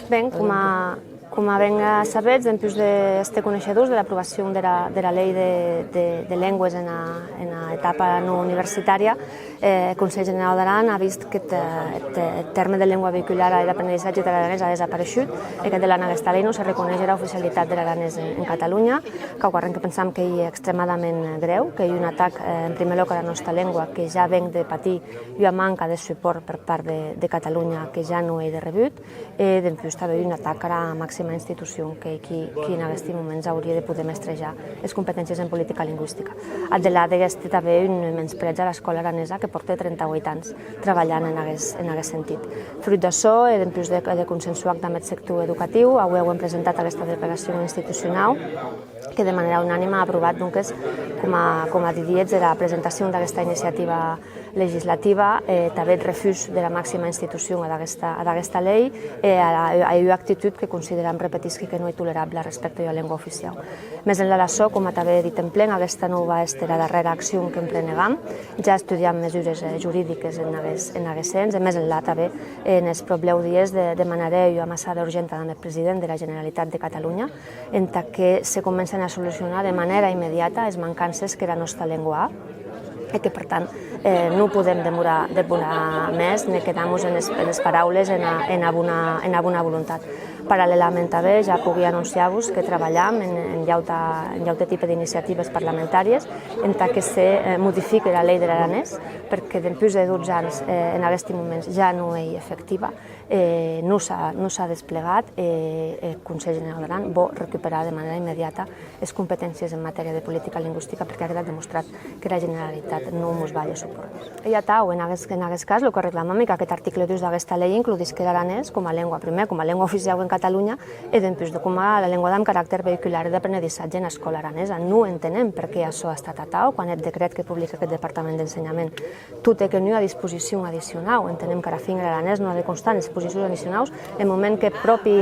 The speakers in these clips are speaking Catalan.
Ben, com a ben sabets, dempús d'este coneixedors de l'aprovació de la llei de llengües en la etapa no universitària, el Consell General d'Aran ha vist que el terme de llengua vehicular i d'aprenentatge de l'aranès ha desapareixut i que de aquesta llei no se reconeix l'oficialitat de l'aranès en Catalunya, que que pensam que és extremadament greu, que hi ha un atac en primer lloc a la nostra llengua que ja venc de patir una manca de suport per part de Catalunya que ja no he de rebut, i després també hi ha un atac a la màxima institució que en aquests moments hauria de poder mestrejar les competències en política lingüística. Al de la d'aquest també un menyspreig a l'escola aranesa que porta 38 anys treballant en aquest sentit. Fruit d'això, i després de consensuar amb el sector educatiu, avui hem presentat aquesta declaració institucional que de manera unànime ha aprovat com a didiets de la presentació d'aquesta iniciativa legislativa, també el refús de la màxima institució a aquesta llei i a una actitud que considerem, repetisc, que no és tolerable respecte a la llengua oficial. Més enllà d'això, com també he dit en ple, aquesta no va ser la darrera acció que emprenegam, ja estudiem mesures jurídiques en aquest sens, i més enllà també en els propers dies demanaré una ambaixada urgent amb el president de la Generalitat de Catalunya en què se comencen a solucionar de manera immediata les mancances que la nostra llengua ha i que, per tant, no podem demorar més ni quedar-nos en les paraules en bona voluntat. Paral·lelament també ja puc anunciar-vos que treballem en llaute tipus d'iniciatives parlamentàries en què se modifiqui la llei de l'aranès perquè després de 12 anys en aquests moments ja no és efectiva, no s'ha desplegat i el Consell General d'Aran vol recuperar de manera immediata les competències en matèria de política lingüística perquè ha quedat demostrat que la Generalitat no ens va suport. I ja tau, en aquest cas, el que reclamem és que aquest article 2 d'aquesta llei incloïsca l'aranès com a llengua, primer, com a llengua oficial en Catalunya i després com a la llengua amb caràcter vehicular d'aprenentatge en l'escola aranesa. No entenem per què això ha estat atau quan el decret que publica aquest Departament d'Ensenyament tot i que no hi ha disposició addicional. Entenem que a la fi l'aranès no ha de constar en disposicions addicionals en el moment que el propi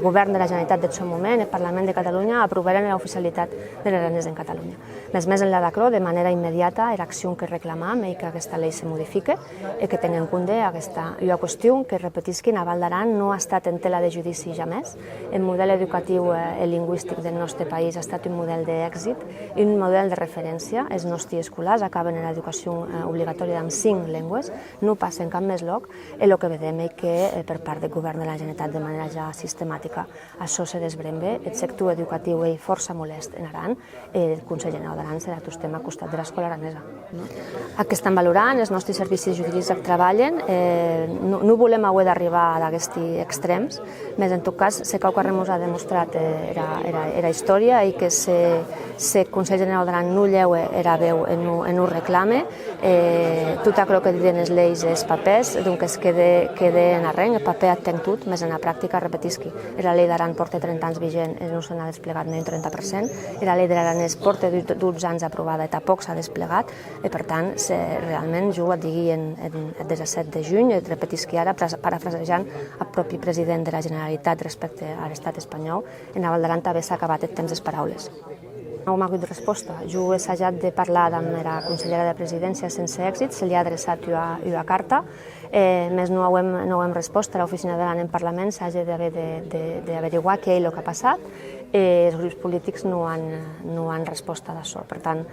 govern de la Generalitat del seu moment, el Parlament de Catalunya, aprovaren l'oficialitat de l'aranès en Catalunya. Més enllà d'això, de manera immediata, l'acció que reclamam és que aquesta llei se modifique i que tinguem en compte aquesta qüestió que, repetisc, a Val d'Aran no ha estat en tela de judici jamais. El model educatiu i lingüístic del nostre país ha estat un model d'èxit i un model de referència. Els nostres escolars acaben en l'educació obligatòria amb 5 llengües, no passen cap més lloc, i el que vedem és que per part del govern de la Generalitat de manera ja sistemàtica això se desbrembe, el sector educatiu és força molest en Aran i el Consell General d'Aran serà tot estem al costat de l'escola aranesa. El que estan valorant, els nostres servicis jurídics que treballen, no volem haver d'arribar a aquests extrems, més en tot cas, sé que el que ens ha demostrat era història i que el Consell General d'Aran no lleu era veu en un reclame, tot allò que diuen les lleis i els papers, doncs es queda en arrenc, el paper atén tot, més en la pràctica, repetisc, la llei d'Aran porta 30 anys vigent i no se n'ha desplegat ni un 30%, i la llei de l'aranès porta 12 anys aprovada i tampoc s'ha desplegat, i per tant, realment, jo ho digui el 17 de juny, repetisc ara, parafrasejant el propi president de la Generalitat respecte a l'estat espanyol, en Val d'Aran també s'ha acabat el temps de paraules. No m'ha hagut resposta. Jo he assajat de parlar amb la consellera de Presidència sense èxit, se li ha adreçat una carta, més no hem resposta. L'oficina de l'AN en Parlament s'ha d'averiguar què és el que ha passat. Els grups polítics no han resposta d'això. Per tant,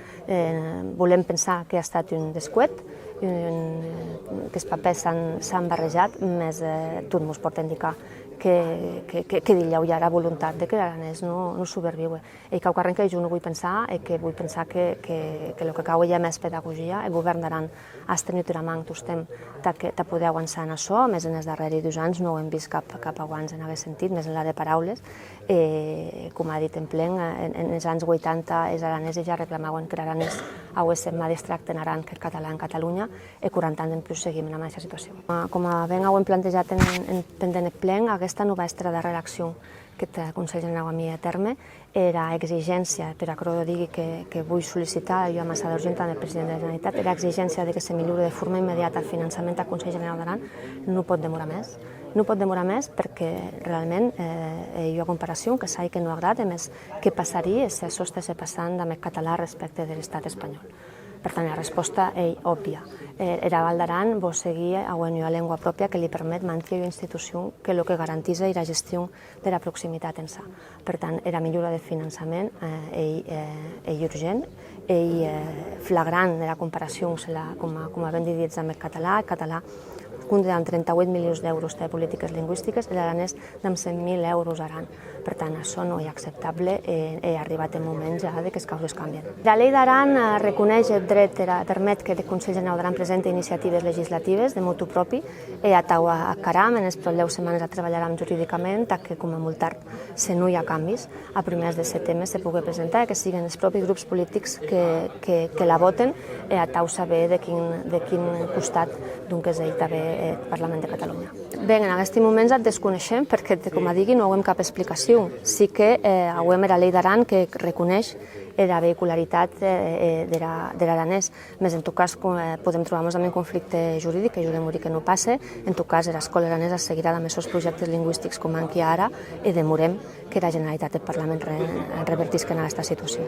volem pensar que ha estat un descuit, que els papers s'han barrejat, més tot ens pot indicar que hi ha la voluntat que l'aranès no sobreviu. I que el que jo no vull pensar és que vull pensar que el que cal hi ha més pedagogia. El govern d'Aran ha tingut una mà en tot temps de poder avançar en això, més en els darrers 2 anys no hem vist cap avanç en aquest sentit, més enllà de paraules. Com ha dit en ple, en els anys 80 els aranesos ja reclamaven que l'aranès hauria estat més distracte en Aran que el català en Catalunya i 40 anys després seguim en la mateixa situació. Com ben ho hem plantejat pendent el ple, aquesta no va ser la darrera acció que el Consell General a mi a terme, era exigència, per a que ho digui que vull sol·licitar jo amb ambaixada urgent amb el president de la Generalitat, era exigència que se millori de forma immediata el finançament del Consell General d'Aran, no pot demorar més. No pot demorar més perquè realment hi ha comparació que s'ha que no agrada, més què passaria si això estigués passant amb el català respecte de l'estat espanyol. Per tant, la resposta és òbvia. Era Val d'Aran vos seguir a una llengua pròpia que li permet mantenir una institució que el que garanteix és la gestió de la proximitat en sa. Per tant, era millora de finançament és urgent, és flagrant de la comparació, com a ben dit, amb el català. El català compta amb 38 milions d'euros de polítiques lingüístiques i l'aranès amb 100.000 euros Aran. Per tant, això no és acceptable i ha arribat el moment ja que les causes canvien. La llei d'Aran reconeix el dret, permet que el Consell General d'Aran presenti iniciatives legislatives de motu propi i atau a caram, en les properes setmanes treballarem jurídicament que com a molt tard, si no hi ha canvis, a primers de setembre se pugui presentar que siguin els propis grups polítics que la voten i atau saber de quin costat d'un que és ell també el Parlament de Catalunya. Bé, en aquests moments et desconeixem perquè, com a digui, no hi ha cap explicació. Sí que hi ha la llei d'Aran que reconeix la vehicularitat de l'aranès. Més, en tot cas, podem trobar-nos en un conflicte jurídic, que ajudem que no passe. En tot cas, l'escola aranesa seguirà amb aquests projectes lingüístics com en qui ara i demorem que la Generalitat i el Parlament revertisquen aquesta situació.